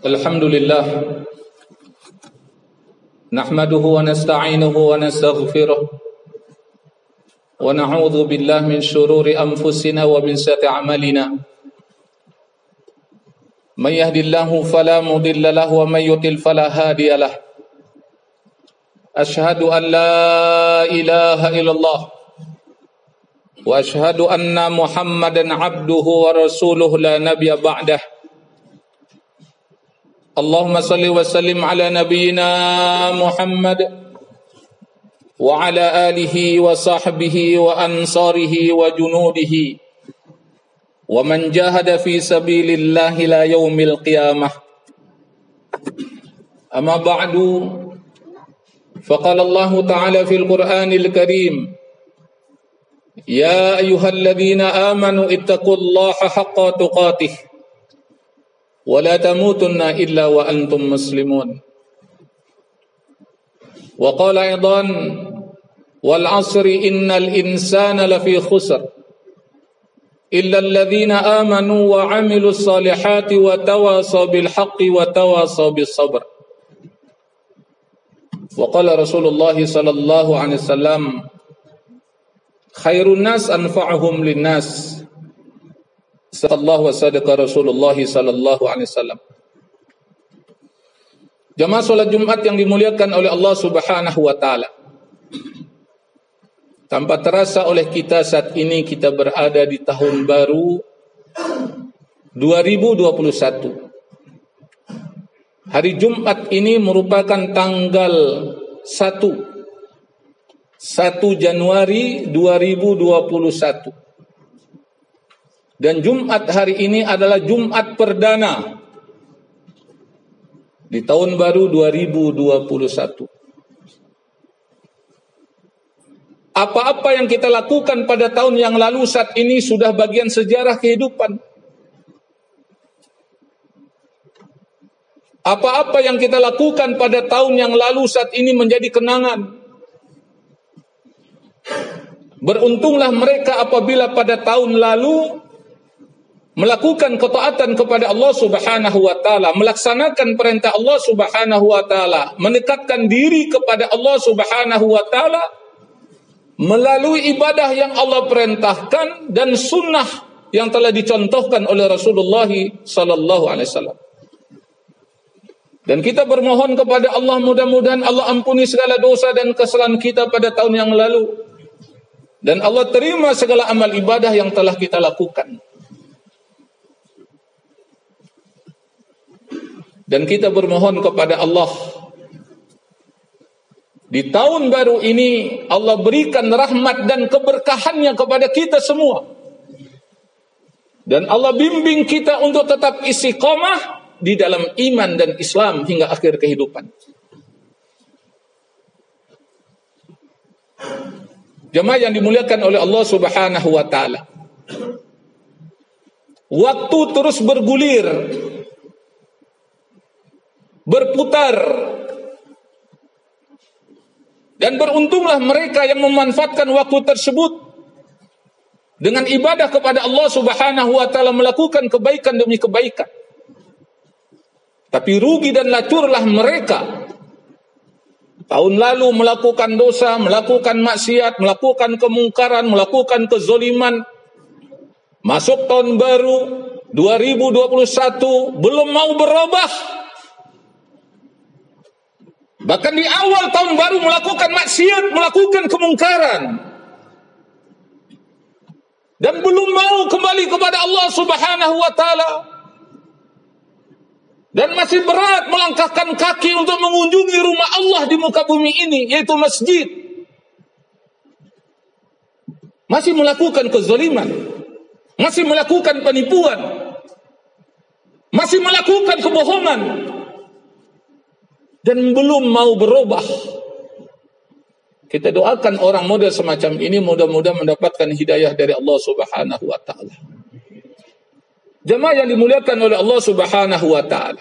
Alhamdulillah nahmaduhu wa nasta'inuhu wa nastaghfiruh wa na'udzu billahi min shururi anfusina wa min sayyiati a'malina may yahdihillahu fala mudilla lahu wa may yudlil fala hadiya lahu asyhadu an la ilaha illallah wa asyhadu anna muhammadan abduhu wa rasuluhu la nabiyya ba'dah. Allahumma salli wa sallim ala nabiyyina Muhammad wa ala alihi wa sahbihi wa ansarihi wa junudihi wa man jahada fi sabilillahi la yaumil qiyamah. Amma ba'du, faqala Allah ta'ala fil Qur'anil Karim, ya ayyuhalladzina amanu ittaqullaha haqqa tuqatih ولا تموتن إلا وأنتم مسلمون. وقال أيضا والعصر إن الإنسان لفي خسر إلا الذين آمنوا وعملوا الصالحات وتواصوا بالحق وتواصوا بالصبر. وقال رسول الله صلى الله عليه وسلم خير الناس أنفعهم للناس. Sallallahu wa sadaqa Rasulullah sallallahu alaihi wasallam. Jamaah salat Jumat yang dimuliakan oleh Allah Subhanahu wa taala. Tanpa terasa oleh kita saat ini kita berada di tahun baru 2021. Hari Jumat ini merupakan tanggal 1 Januari 2021. Dan Jumat hari ini adalah Jumat perdana di tahun baru 2021. Apa-apa yang kita lakukan pada tahun yang lalu saat ini sudah bagian sejarah kehidupan. Apa-apa yang kita lakukan pada tahun yang lalu saat ini menjadi kenangan. Beruntunglah mereka apabila pada tahun lalu melakukan ketaatan kepada Allah Subhanahu wa taala, melaksanakan perintah Allah Subhanahu wa taala, mendekatkan diri kepada Allah Subhanahu wa taala melalui ibadah yang Allah perintahkan dan sunnah yang telah dicontohkan oleh Rasulullah sallallahu alaihi wasallam. Dan kita bermohon kepada Allah, mudah-mudahan Allah ampuni segala dosa dan kesalahan kita pada tahun yang lalu, dan Allah terima segala amal ibadah yang telah kita lakukan. Dan kita bermohon kepada Allah, di tahun baru ini Allah berikan rahmat dan keberkahannya kepada kita semua. Dan Allah bimbing kita untuk tetap istiqamah di dalam iman dan Islam hingga akhir kehidupan. Jemaah yang dimuliakan oleh Allah Subhanahu wa taala. Waktu terus bergulir, berputar, dan beruntunglah mereka yang memanfaatkan waktu tersebut dengan ibadah kepada Allah Subhanahu wa taala, melakukan kebaikan demi kebaikan. Tapi rugi dan lacurlah mereka tahun lalu melakukan dosa, melakukan maksiat, melakukan kemungkaran, melakukan kezoliman. Masuk tahun baru 2021 belum mau berubah. Bahkan di awal tahun baru melakukan maksiat, melakukan kemungkaran. Dan belum mau kembali kepada Allah Subhanahu wa taala. Dan masih berat melangkahkan kaki untuk mengunjungi rumah Allah di muka bumi ini, yaitu masjid. Masih melakukan kezaliman, masih melakukan penipuan, masih melakukan kebohongan, dan belum mau berubah. Kita doakan orang model semacam ini mudah-mudahan mendapatkan hidayah dari Allah Subhanahu wa taala. Jemaah yang dimuliakan oleh Allah Subhanahu wa taala.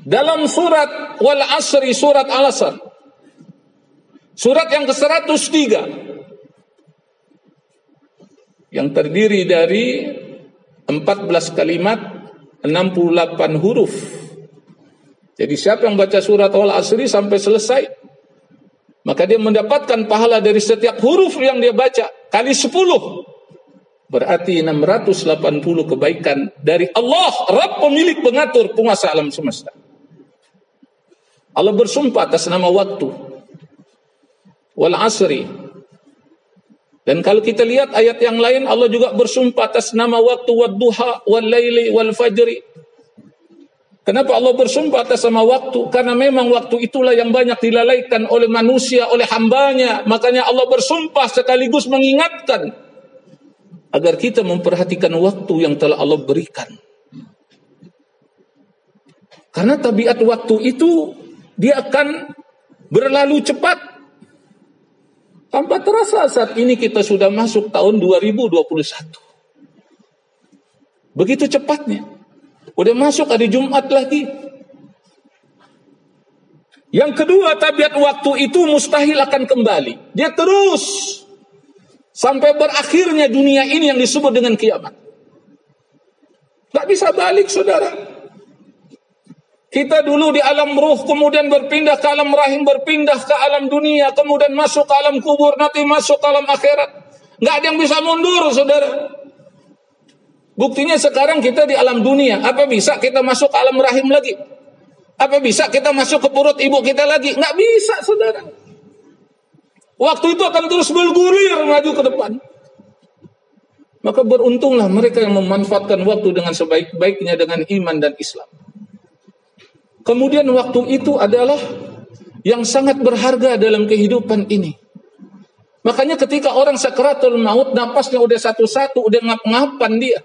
Dalam surat Wal Asri, surat Al-Asr, surat yang ke-103, yang terdiri dari 14 kalimat, 16 68 huruf. Jadi siapa yang baca surat Wal Asri sampai selesai, maka dia mendapatkan pahala dari setiap huruf yang dia baca kali 10. Berarti 680 kebaikan dari Allah, Rabb pemilik pengatur penguasa alam semesta. Allah bersumpah atas nama waktu. Wal Asri. Dan kalau kita lihat ayat yang lain, Allah juga bersumpah atas nama waktu, wad-duha, wal-laili, wal-fajri. Kenapa Allah bersumpah atas nama waktu? Karena memang waktu itulah yang banyak dilalaikan oleh manusia, oleh hambanya. Makanya Allah bersumpah sekaligus mengingatkan agar kita memperhatikan waktu yang telah Allah berikan. Karena tabiat waktu itu, dia akan berlalu cepat. Tanpa terasa saat ini kita sudah masuk tahun 2021. Begitu cepatnya. Udah masuk hari Jumat lagi. Yang kedua, tabiat waktu itu mustahil akan kembali. Dia terus sampai berakhirnya dunia ini yang disebut dengan kiamat. Gak bisa balik, saudara. Kita dulu di alam ruh, kemudian berpindah ke alam rahim, berpindah ke alam dunia, kemudian masuk ke alam kubur, nanti masuk ke alam akhirat. Gak ada yang bisa mundur, saudara. Buktinya sekarang kita di alam dunia. Apa bisa kita masuk ke alam rahim lagi? Apa bisa kita masuk ke perut ibu kita lagi? Nggak bisa, saudara. Waktu itu akan terus bergulir maju ke depan. Maka beruntunglah mereka yang memanfaatkan waktu dengan sebaik-baiknya dengan iman dan Islam. Kemudian waktu itu adalah yang sangat berharga dalam kehidupan ini. Makanya ketika orang sakaratul maut, napasnya udah satu-satu, udah ngap-ngapan dia.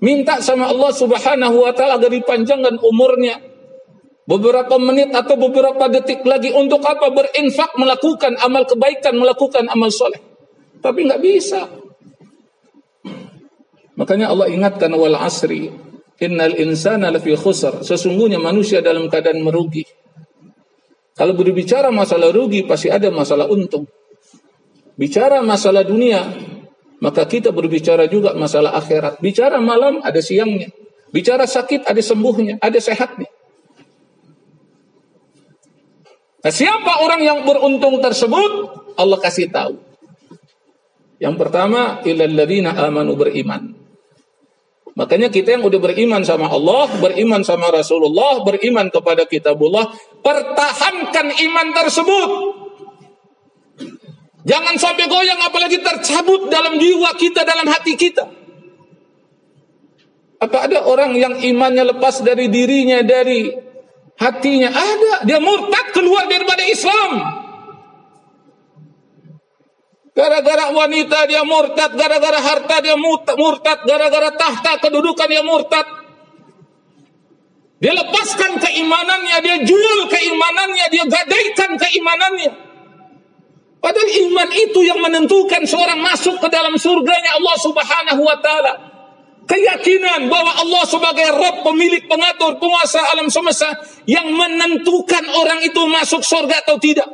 Minta sama Allah Subhanahu wa ta'ala agar dipanjangkan umurnya. Beberapa menit atau beberapa detik lagi untuk apa? Berinfak, melakukan amal kebaikan, melakukan amal soleh. Tapi nggak bisa. Makanya Allah ingatkan wal asri. Innal insana lafi khusr. Sesungguhnya manusia dalam keadaan merugi. Kalau berbicara masalah rugi, pasti ada masalah untung. Bicara masalah dunia, maka kita berbicara juga masalah akhirat. Bicara malam ada siangnya. Bicara sakit ada sembuhnya, ada sehatnya. Nah, siapa orang yang beruntung tersebut? Allah kasih tahu. Yang pertama, illal ladzina amanu, beriman. Makanya kita yang udah beriman sama Allah, beriman sama Rasulullah, beriman kepada kitabullah, pertahankan iman tersebut. Jangan sampai goyang, apalagi tercabut dalam jiwa kita, dalam hati kita. Apa ada orang yang imannya lepas dari dirinya, dari hatinya? Ada. Dia murtad, keluar daripada Islam. Gara-gara wanita dia murtad, gara-gara harta dia murtad, gara-gara tahta kedudukan dia murtad. Dia lepaskan keimanannya, dia jual keimanannya, dia gadaikan keimanannya. Padahal iman itu yang menentukan seorang masuk ke dalam surganya Allah Subhanahu wa ta'ala. Keyakinan bahwa Allah sebagai Rabb, pemilik, pengatur, penguasa alam semesta, yang menentukan orang itu masuk surga atau tidak.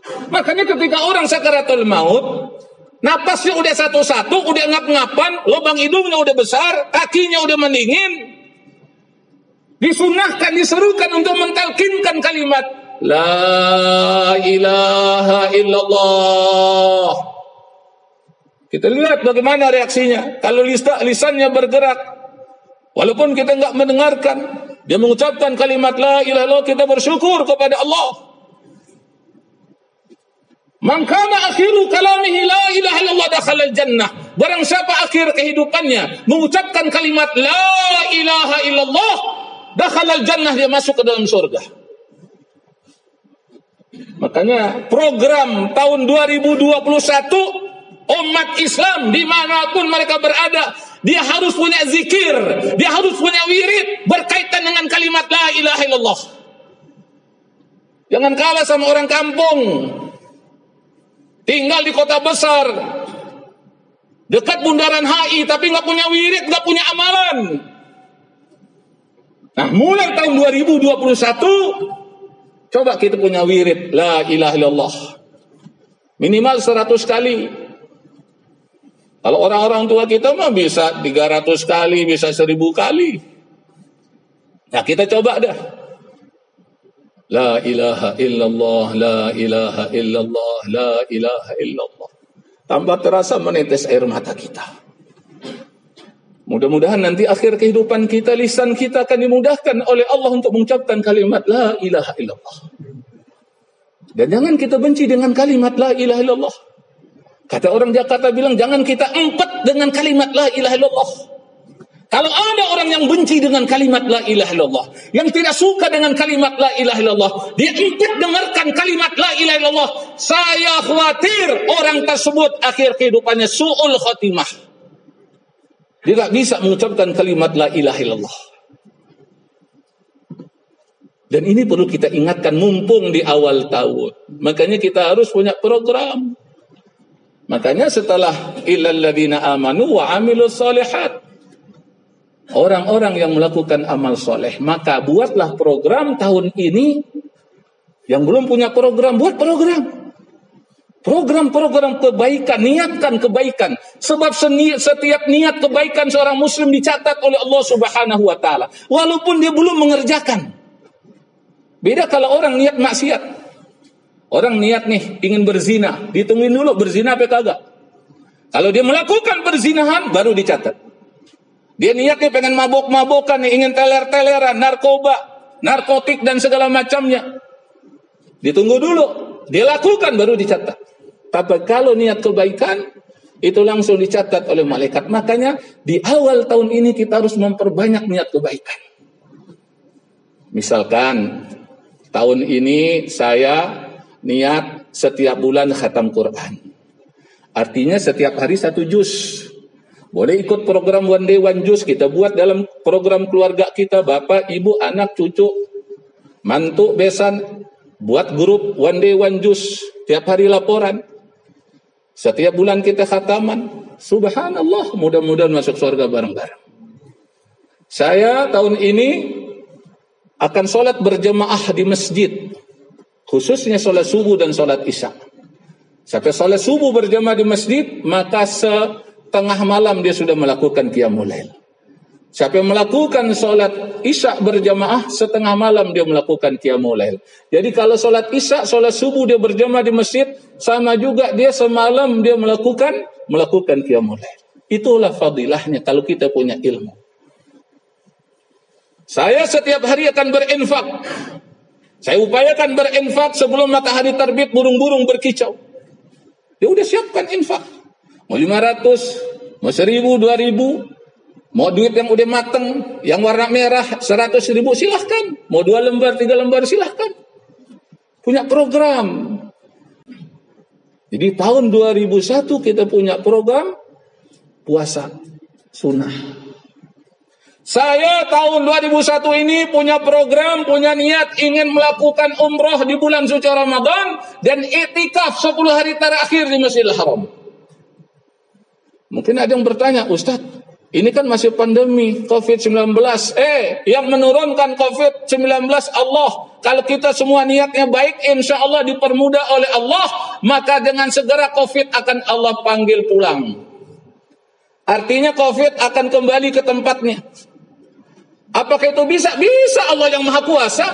Makanya ketika orang sakaratul maut, napasnya udah satu-satu, udah ngap-ngapan, lubang hidungnya udah besar, kakinya udah mendingin, disunahkan, diserukan untuk mentalkinkan kalimat La ilaha illallah. Kita lihat bagaimana reaksinya. Kalau lisannya bergerak, walaupun kita nggak mendengarkan, dia mengucapkan kalimat La ilaha illallah, kita bersyukur kepada Allah. Man kana akhiru kalamihi la ilaha illallah dakhala al-jannah. Barang siapa akhir kehidupannya mengucapkan kalimat La ilaha illallah, dakhala al-jannah, dia masuk ke dalam surga. Makanya program tahun 2021 umat Islam dimanapun mereka berada, dia harus punya zikir, dia harus punya wirid berkaitan dengan kalimat La ilaha illallah. Jangan kalah sama orang kampung, tinggal di kota besar, dekat bundaran HI, tapi nggak punya wirid, nggak punya amalan. Nah, mulai tahun 2021 coba kita punya wirid La ilaha illallah minimal 100 kali. Kalau orang-orang tua kita mah bisa 300 kali, bisa 1000 kali. Nah, kita coba dah. La ilaha illallah, la ilaha illallah, la ilaha illallah. Tanpa terasa menetes air mata kita. Mudah-mudahan nanti akhir kehidupan kita, lisan kita akan dimudahkan oleh Allah untuk mengucapkan kalimat la ilaha illallah. Dan jangan kita benci dengan kalimat la ilaha illallah. Kata orang Jakarta bilang, jangan kita empet dengan kalimat la ilaha illallah. Kalau ada orang yang benci dengan kalimat la ilaha illallah, yang tidak suka dengan kalimat la ilaha illallah, dia empet dengarkan kalimat la ilaha illallah, saya khawatir orang tersebut akhir kehidupannya su'ul khatimah. Dia tak bisa mengucapkan kalimat la ilaha illallah. Dan ini perlu kita ingatkan mumpung di awal tahun. Makanya kita harus punya program. Makanya setelah illal ladzina amanu wa amilus shalihat, orang-orang yang melakukan amal soleh, maka buatlah program tahun ini. Yang belum punya program, buat program. Program-program kebaikan, niatkan kebaikan. Sebab setiap niat kebaikan seorang muslim dicatat oleh Allah Subhanahu wa taala, walaupun dia belum mengerjakan. Beda kalau orang niat maksiat. Orang niat nih ingin berzina, ditungguin dulu berzina apa kagak. Kalau dia melakukan perzinahan baru dicatat. Dia niatnya pengen mabok-mabokan nih, ingin teler-teleran, narkoba, narkotik dan segala macamnya. Ditunggu dulu, dia lakukan baru dicatat. Tapi kalau niat kebaikan, itu langsung dicatat oleh malaikat. Makanya di awal tahun ini kita harus memperbanyak niat kebaikan. Misalkan, tahun ini saya niat setiap bulan khatam Quran. Artinya setiap hari 1 juz. Boleh ikut program One Day One Juz. Kita buat dalam program keluarga kita. Bapak, ibu, anak, cucu, mantu, besan. Buat grup One Day One Juz. Tiap hari laporan. Setiap bulan kita khataman. Subhanallah, mudah-mudahan masuk surga bareng-bareng. Saya tahun ini akan sholat berjemaah di masjid. Khususnya sholat subuh dan sholat isya. Sampai sholat subuh berjemaah di masjid, maka setengah malam dia sudah melakukan qiyamul lail. Siapa yang melakukan sholat isya berjamaah, setengah malam dia melakukan qiyamul lail. Jadi kalau sholat isya, sholat subuh dia berjamaah di masjid, sama juga dia semalam dia melakukan qiyamul lail. Itulah fadilahnya kalau kita punya ilmu. Saya setiap hari akan berinfak. Saya upayakan berinfak sebelum matahari terbit, burung-burung berkicau. Dia udah siapkan infak. Mau 500, mau 1000, 2000. Mau duit yang udah mateng, yang warna merah 100.000 silahkan. Mau 2 lembar, 3 lembar silahkan. Punya program. Jadi tahun 2001 kita punya program puasa sunnah. Saya tahun 2001 ini punya program, punya niat ingin melakukan umroh di bulan suci Ramadan dan iktikaf 10 hari terakhir di Masjidil Haram. Mungkin ada yang bertanya, Ustadz, ini kan masih pandemi COVID-19. Yang menurunkan COVID-19 Allah. Kalau kita semua niatnya baik, insya Allah dipermudah oleh Allah. Maka dengan segera COVID akan Allah panggil pulang. Artinya COVID akan kembali ke tempatnya. Apakah itu bisa? Bisa, Allah yang maha kuasa.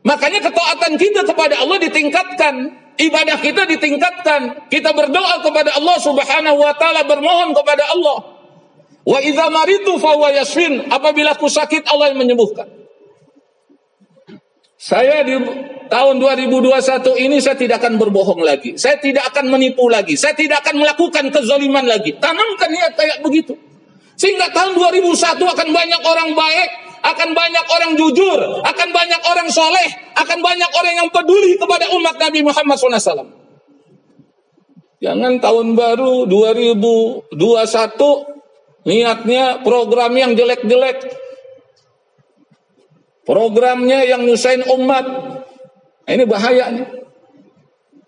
Makanya ketaatan kita kepada Allah ditingkatkan. Ibadah kita ditingkatkan. Kita berdoa kepada Allah Subhanahu wa taala, bermohon kepada Allah. Wa idza maritu fa huwa yashfin. Apabila aku sakit, Allah yang menyembuhkan. Saya di tahun 2021 ini saya tidak akan berbohong lagi. Saya tidak akan menipu lagi. Saya tidak akan melakukan kezaliman lagi. Tanamkan niat kayak begitu. Sehingga tahun 2001 akan banyak orang baik, akan banyak orang jujur, akan banyak orang soleh, akan banyak orang yang peduli kepada umat Nabi Muhammad SAW. Jangan tahun baru 2021 niatnya program yang jelek-jelek, programnya yang nyusahin umat. Ini bahaya nih.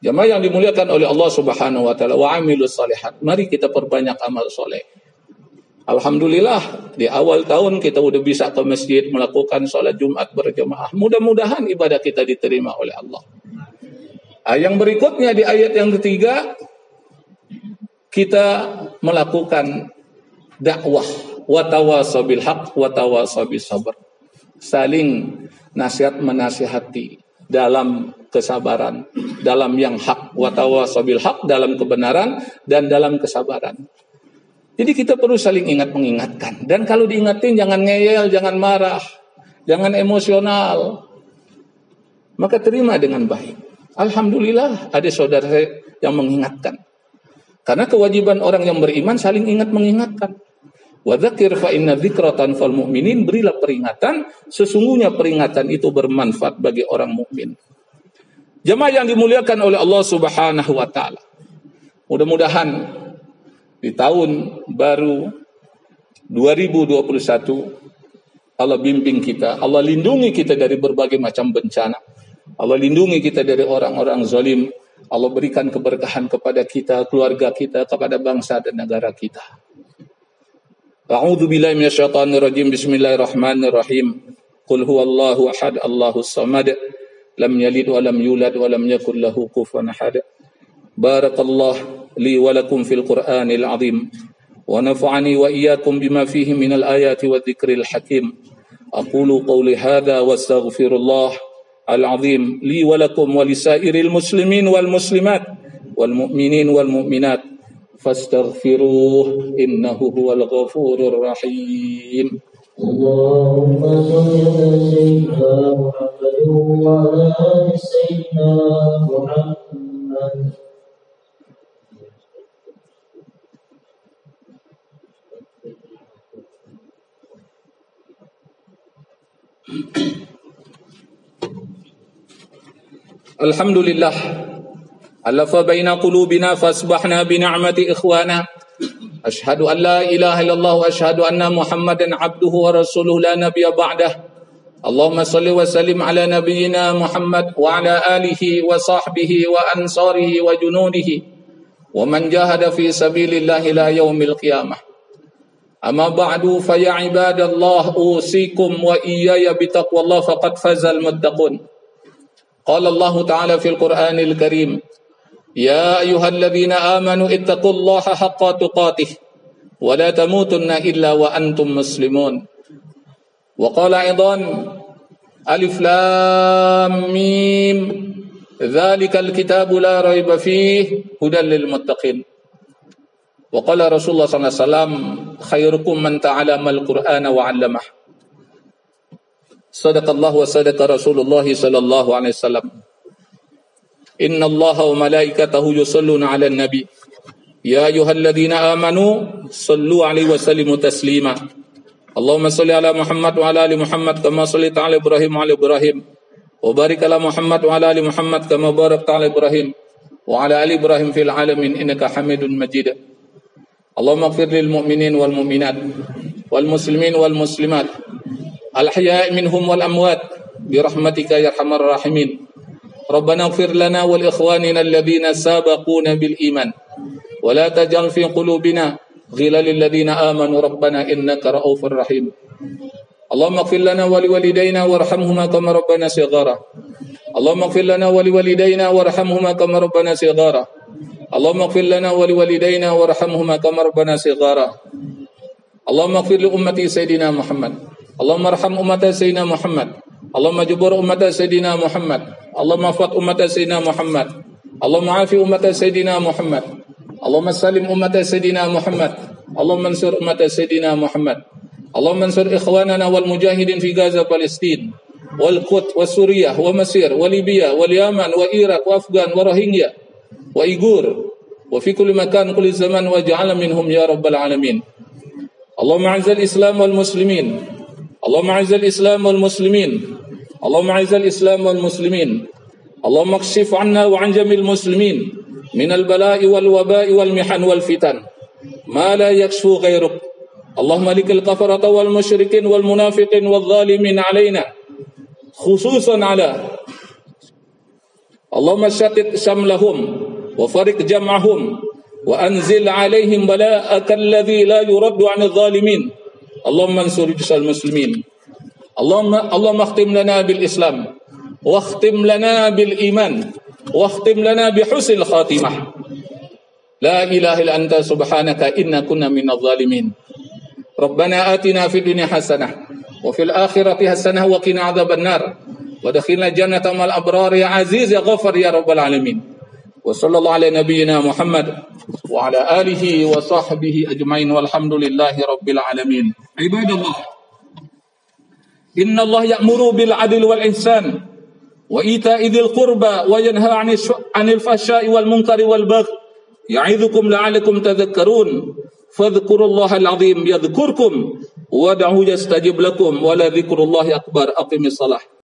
Jamaah yang dimuliakan oleh Allah Subhanahu wa taala, wa amilus shalihat. Mari kita perbanyak amal soleh. Alhamdulillah di awal tahun kita udah bisa ke masjid melakukan sholat Jumat berjamaah. Mudah-mudahan ibadah kita diterima oleh Allah. Yang berikutnya di ayat yang ketiga, kita melakukan dakwah wa tawasau bil haq wa tawasau bis sabr. saling nasihat menasihati dalam kesabaran, dalam yang hak, wa tawasabil haq, dalam kebenaran dan dalam kesabaran. Jadi kita perlu saling ingat mengingatkan. Dan kalau diingatin jangan ngeyel, jangan marah, jangan emosional. Maka terima dengan baik. Alhamdulillah ada saudara saya yang mengingatkan. Karena kewajiban orang yang beriman saling ingat mengingatkan. Wa dzakir fa inna dzikra tanfa'ul mu'minin, berilah peringatan, sesungguhnya peringatan itu bermanfaat bagi orang mukmin. Jemaah yang dimuliakan oleh Allah Subhanahu wa taala. Mudah-mudahan di tahun baru 2021 Allah bimbing kita, Allah lindungi kita dari berbagai macam bencana. Allah lindungi kita dari orang-orang zalim. Allah berikan keberkahan kepada kita, keluarga kita, kepada bangsa dan negara kita. A'udzu billahi minasyaitonir rajim. Bismillahirrahmanirrahim. Qul huwallahu ahad, Allahus samad, lam yalid wa lam yulad wa lam yakul lahu kufuwan ahad. Barakallahu li wa lakum fil Qur'anil azim. Wa nafa'ani wa iyyakum bima fihi minal ayati wadh-dhikril hakim. Aqulu qawli hadza wastaghfirullah al-azim li wa lakum wa lisairil muslimin wal muslimat wal mu'minin wal mu'minat fastaghfiruh innahu huwal ghafurur rahim. Allahumma shalli ala sayyidina Muhammad wa ala ali sayyidina Muhammad. Alhamdulillah alafa baina qulubina fasbahna bi ni'mati ikhwana. Ashhadu an la ilaha illallah wa ashhadu anna Muhammadan abduhu wa rasuluhu la nabiyya ba'dah. Allahumma salli wa sallim ala nabiyyina Muhammad wa ala alihi wa sahbihi wa ansarihi wa junudihi wa man jahada fi sabilillahi ila yaumil qiyamah. Amma ba'du fa ya ibadallah usikum wa iyaya bitaqwallah faqad fazal muttaqun. Qala Allah Ta'ala fil Qur'anil Karim, ya ayyuhalladzina amanu ittaqullaha haqqa tuqatih wa la tamutunna illa wa antum muslimun. Wa qala aidan, alif lam mim, dzalikal kitabu la raiba fihi hudan lil muttaqin. Wa qala Rasulullah sallallahu alaihi wasallam, khairukum man ta'allamal Qur'ana wa 'allamah. Sadaqallahu wa sadaqa Rasulullah sallallahu alaihi wasallam. Inna Allaha wa malaikatahu yusalluna 'alan nabi. Ya ayyuhalladzina amanu sallu 'alaihi wa sallimu taslima. Allahumma shalli ala Muhammad wa ala ali Muhammad kama shallaita ala Ibrahim wa ala Ibrahim. Wa barik ala Muhammad wa ala ali Muhammad kama barakta ala Ibrahim wa ala ali Ibrahim fil alamin innaka Hamidun Majid. Allahumma ighfir lil mu'minin wal mu'minat wal muslimin wal muslimat al-ahya'i minhum wal amwat bi rahmatika ya arhamar rahimin. Rabbana ighfir lana wal ikhwanina alladhina sabaquna bil iman wa la taj'al fi qulubina ghillan lil ladzina amanu rabbana innaka ra'ufur rahim. Allahumma ighfir lana wa liwalidayna warhamhuma kama rabbana shighara. Allahumma ighfir lana wa liwalidayna warhamhuma kama rabbana shighara. Allahumma ighfir lana wa liwalidayna warhamhuma kama rabbana shighara. Allahumma ighfir li ummati sayyidina Muhammad. Allahumma arham ummata sayyidina Muhammad. Allahumma jubur ummata sayyidina Muhammad. Allahumma fat ummata sayyidina Muhammad. Allahumma afi ummata sayyidina Muhammad. Allahumma salim ummata sayyidina Muhammad. Allahumma ansur ummata sayyidina Muhammad. Allahumma ansur ikhwanana wal mujahidin fi Gaza, Palestin, wal Quds, wa Suriah, wa Mesir, wa Libya, wal Yaman, wa Iraq, wa Afgan, wa Rohingya, wa Igur, wa fi kulli makan kulli zaman waj'al minhum ya rabbal alamin. Allahumma a'izz al-islam wal muslimin. Allahumma a'izz al-islam wal muslimin. Allahumma a'izz al-islam wal muslimin. Allahumma kshif 'anna wa 'an jamil muslimin min al-bala'i wal waba'i wal mihan wal fitan ma la yaksfu ghayruk. Allahumma likal kafarata wal musyrikin wal munafiqin wal zalimin 'alaina khususan 'ala. Allahumma shattit shamlahum wa fariq jam'ahum wa anzil 'alaihim bala'aka alladhi la yuraddu 'anil zalimin. Allahumma ansur jisal muslimin. Allahumma akhtim lana bil Islam wa akhtim lana bil iman wa akhtim lana bi husnil khatimah. La ilaha illa anta subhanaka inna kunna minadh dhalimin. Rabbana atina fid dunya hasanah wa fil akhirati hasanah wa qina adzabannar wa adkhilna jannata mal abrar ya aziz ya ghafar ya rabbal alamin. Wa sallallahu ala nabiyyina Muhammad wa ala alihi wa sahbihi ajmain walhamdulillahi rabbil alamin. Ibadallah, inna Allah ya'muru bil adli wal ihsan wa ita'i dzil qurba wa yanha 'anil fahsya'i wal munkari wal baghi ya'idzukum la'allakum tadhakkarun. Fadhkurullahal 'azim yadhkurkum wad'uhu yastajib lakum wa la dzikrullahi akbar. Aqimis shalah.